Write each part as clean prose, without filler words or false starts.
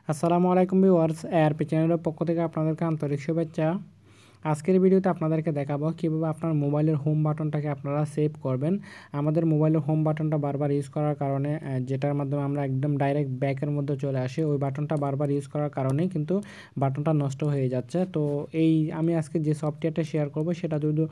আসসালামু আলাইকুম viewers, ARP চ্যানেলের পক্ষ থেকে আপনাদেরকে আন্তরিক শুভেচ্ছা। আজকের ভিডিওতে আপনাদেরকে দেখাবো কীভাবে আপনার মোবাইলের হোম বাটনটাকে আপনারা সেভ করবেন। আমাদের মোবাইলের হোম বাটনটা বারবার ইউজ করার কারণে যেটার মাধ্যমে আমরা একদম ডাইরেক্ট ব্যাকের মধ্যে চলে আসি, ওই বাটনটা বারবার ইউজ করার কারণেই কিন্তু বাটনটা নষ্ট হয়ে যাচ্ছে। তো আমি আজকে যে সফটওয়্যারটা শেয়ার করব সেটা যদি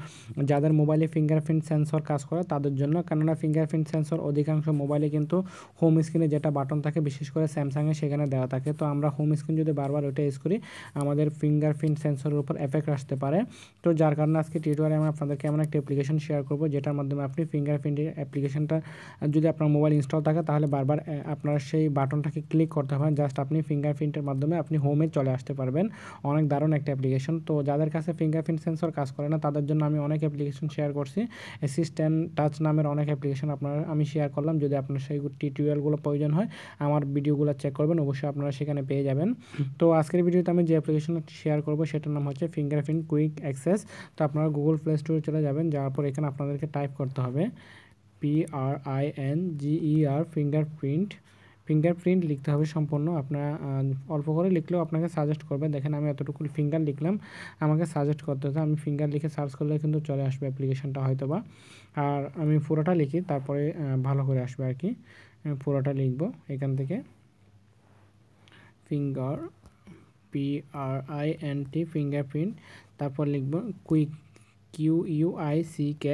যাদের মোবাইলে ফিঙ্গারপ্রিন্ট সেন্সর কাজ করে তাদের জন্য, কেননা ফিঙ্গারপ্রিন্ট সেন্সর অধিকাংশ মোবাইলে কিন্তু হোম স্ক্রিনে যেটা বাটন থাকে, বিশেষ করে স্যামসাংয়ে সেখানে দেওয়া থাকে। তো আমরা হোম স্ক্রিন যদি বারবার ওইটা ইউজ করি আমাদের ফিঙ্গারপ্রিন্ট সেন্সরের উপর এফেক্ট আসতে পারে। তো যার কারণে আজকে টিউটোরিয়ালে আমি আপনাদেরকে এমন একটা অ্যাপ্লিকেশন শেয়ার করব যেটার মাধ্যমে আপনি ফিঙ্গারপ্রিন্টের অ্যাপ্লিকেশনটা যদি আপনার মোবাইল ইনস্টল থাকে তাহলে বারবার আপনার সেই বাটনটাকে ক্লিক করতে হবে, জাস্ট আপনি ফিঙ্গারপ্রিন্টের মাধ্যমে আপনি হোমে চলে আসতে পারবেন। অনেক দারুণ একটা অ্যাপ্লিকেশন। তো যাদের কাছে ফিঙ্গারপ্রিন্ট সেন্সর কাজ করে না তাদের জন্য আমি অনেক অ্যাপ্লিকেশন শেয়ার করছি। অ্যাসিস্ট্যান্ট টাচ নামের অনেক অ্যাপ্লিকেশন আমি শেয়ার করলাম। যদি আপনার সেই টিউটোরিয়ালগুলো প্রয়োজন হয় আমার ভিডিওগুলো চেক করবেন, অবশ্যই আপনারা সেখানে পেয়ে যাবেন। তো আজকের ভিডিওতে আমি যে অ্যাপ্লিকেশনটি শেয়ার করব সেটার নাম হচ্ছে ফিঙ্গারপ্রিন্ট কুইক অ্যাক্সেস। তো আপনারা গুগল প্লে স্টোরে চলে যাবেন, যাওয়ার পর এখানে আপনাদেরকে টাইপ করতে হবে PRINGER ফিঙ্গারপ্রিন্ট লিখতে হবে সম্পূর্ণ। আপনারা অল্প করে লিখলেও আপনাকে সাজেস্ট করবে। দেখেন আমি এতটুকু ফিঙ্গার লিখলাম, আমাকে সাজেস্ট করতে হচ্ছে আমি ফিঙ্গার লিখে সার্চ করলে কিন্তু চলে আসবে অ্যাপ্লিকেশনটা হয়তো বা। আর আমি পুরোটা লিখি তারপরে ভালো করে আসবে আর কি। পুরোটা লিখবো এখান থেকে ফিঙ্গারপ্রিন্ট, তারপর লিখব কুইক QUICK,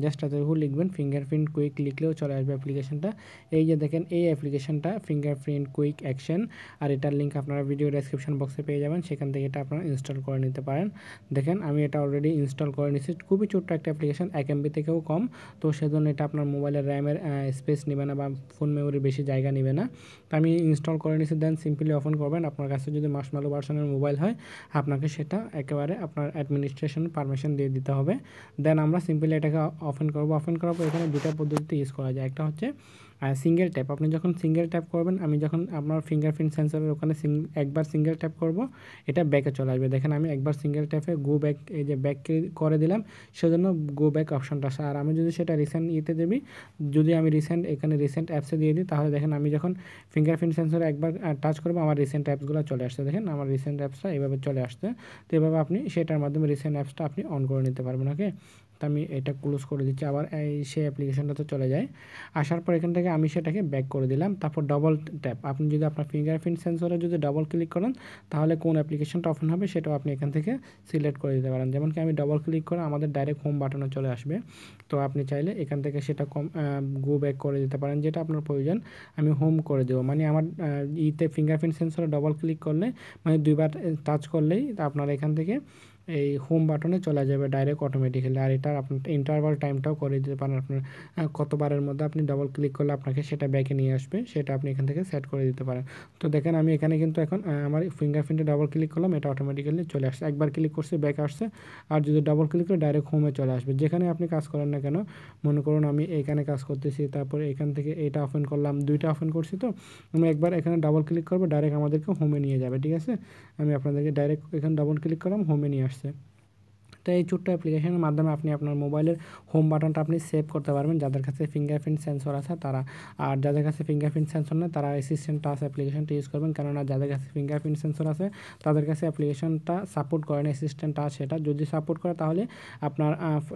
জাস্ট এতটুকু লিখবেন। ফিঙ্গারপ্রিন্ট কুইক লিখলেও চলে আসবে অ্যাপ্লিকেশনটা। এই যে দেখেন এই অ্যাপ্লিকেশনটা ফিঙ্গারপ্রিন্ট কুইক অ্যাকশন, আর এটার লিঙ্ক আপনারা ভিডিও ডেসক্রিপশন বক্সে পেয়ে যাবেন, সেখান থেকে এটা আপনারা ইনস্টল করে নিতে পারেন। দেখেন আমি এটা অলরেডি ইনস্টল করে নিচ্ছি। খুবই ছোট্ট একটা অ্যাপ্লিকেশন, 1 MB থেকেও কম। তো সেজন্য এটা আপনার মোবাইলের র্যামের স্পেস নেবে না বা ফোন মেমোরির বেশি জায়গা নেবে না। তো আমি ইনস্টল করে নিচ্ছি, দেন সিম্পলি ওপেন করবেন। আপনার কাছে যদি মার্শম্যালো ভার্সনের মোবাইল হয় আপনাকে সেটা একেবারে আপনার অ্যাডমিনিস্ট্রেশন পারমিশন দিয়ে দিতে হবে। দেন আমরা সিম্পলি এটাকে ওপেন করব। ওপেন করার পর এখানে দুটো পদ্ধতিতে ইউজ করা যায়। একটা হচ্ছে সিঙ্গেল ট্যাপ। আপনি যখন সিঙ্গেল ট্যাপ করবেন, আমি যখন আপনার ফিঙ্গারপ্রিন্ট সেন্সরের ওখানে একবার সিঙ্গেল ট্যাপ করব এটা ব্যাকে চলে আসবে। দেখেন আমি একবার সিঙ্গেল ট্যাপে গো ব্যাক, এই যে ব্যাক করে দিলাম, সেজন্য গো ব্যাক অপশনটা আসে। আর আমি যদি সেটা রিসেন্ট দেবি, যদি আমি এখানে রিসেন্ট অ্যাপসে দিয়ে দিই তাহলে দেখেন আমি যখন ফিঙ্গারপ্রিন্ট সেন্সরে একবার টাচ করবো আমার রিসেন্ট অ্যাপসগুলো চলে আসছে। দেখেন আমার রিসেন্ট অ্যাপসটা এভাবে চলে আসছে। তো এভাবে আপনি সেটার মাধ্যমে রিসেন্ট অ্যাপসটা আপনি অন করে নিতে পারবেন। ওকে, তো আমি এটা ক্লোজ করে দিচ্ছি, আবার সেই অ্যাপ্লিকেশনটাতে চলে যায়। আসার পর এখান থেকে আমি সেটাকে ব্যাক করে দিলাম। তারপর ডবল ট্যাপ, আপনি যদি আপনার ফিঙ্গারপ্রিন্ট সেন্সরে যদি ডবল ক্লিক করেন তাহলে কোন অ্যাপ্লিকেশনটা ওপেন হবে সেটাও আপনি এখান থেকে সিলেক্ট করে দিতে পারেন। যেমন কি আমি ডবল ক্লিক করে আমাদের ডাইরেক্ট হোম বাটনে চলে আসবে। তো আপনি চাইলে এখান থেকে সেটা গো ব্যাক করে দিতে পারেন, যেটা আপনার প্রয়োজন। আমি হোম করে দেবো, মানে আমার ফিঙ্গারপ্রিন্ট সেন্সরে ডবল ক্লিক করলে, মানে দুইবার টাচ করলেই আপনার এখান থেকে এই হোম বাটনে চলে যাবে ডাইরেক্ট অটোমেটিক্যালি। আর এটার আপনার ইন্টারভাল টাইমটাও করে দিতে পারেন, আপনার কতবারের মধ্যে আপনি ডবল ক্লিক করলে আপনাকে সেটা ব্যাকে নিয়ে আসবে, সেটা আপনি এখান থেকে সেট করে দিতে পারেন। তো দেখেন আমি এখানে কিন্তু এখন আমার ফিঙ্গারপ্রিন্টে ডাবল ক্লিক করলাম, এটা অটোমেটিক্যালি চলে আসছে। একবার ক্লিক করছে ব্যাক আসছে, আর যদি ডাবল ক্লিক করে ডাইরেক্ট হোমে চলে আসবে। যেখানে আপনি কাজ করেন না কেন, মনে করুন আমি এখানে কাজ করতেছি, তারপরে এখান থেকে এটা ওপেন করলাম, দুইটা ওপেন করছি, তো আমি একবার এখানে ডাবল ক্লিক করবো, ডাইরেক্ট আমাদেরকে হোমে নিয়ে যাবে। ঠিক আছে, আমি আপনাদেরকে ডাইরেক্ট এখানে ডাবল ক্লিক করলাম, হোমে নিয়ে আসছে। তো এই ছোট্ট অ্যাপ্লিকেশনের মাধ্যমে আপনি আপনার মোবাইলের হোম বাটনটা আপনি সেভ করতে পারবেন, যাদের কাছে ফিঙ্গারপ্রিন্ট সেন্সর আছে তারা। আর যাদের কাছে ফিঙ্গারপ্রিন্ট সেন্সর নেই তারা অ্যাসিস্ট্যান্ট টাচ অ্যাপ্লিকেশনটা ইউজ করবেন, কেননা যাদের কাছে ফিঙ্গারপ্রিন্ট সেন্সর আছে তাদের কাছে অ্যাপ্লিকেশনটা সাপোর্ট করে না, অ্যাসিস্ট্যান্ট টাচ। সেটা যদি সাপোর্ট করে তাহলে আপনার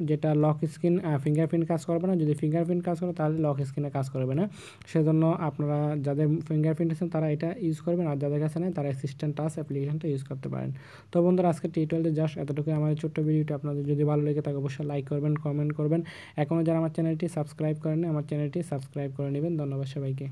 যেটা লক স্ক্রিন ফিঙ্গারপ্রিন্ট কাজ করবে না, যদি ফিঙ্গারপ্রিন্ট কাজ করে তাহলে লক স্ক্রিনে কাজ করবে না। সেজন্য আপনারা যাদের ফিঙ্গারপ্রিন্ট আছে তারা এটা ইউজ করবেন, আর যাদের কাছে নেই তারা অ্যাসিস্ট্যান্ট টাচ অ্যাপ্লিকেশনটা ইউজ করতে পারেন। তো বন্ধুরা আজকে টিউটোরিয়ালে জাস্ট এতটুকু। আমার ছোট্ট ভিডিওটা আপনাদের যদি ভালো লেগে থাকে অবশ্যই লাইক করবেন, কমেন্ট করবেন। এখনও যারা আমার চ্যানেলটি সাবস্ক্রাইব করেন আমার চ্যানেলটি সাবস্ক্রাইব করে নেবেন। ধন্যবাদ সবাইকে।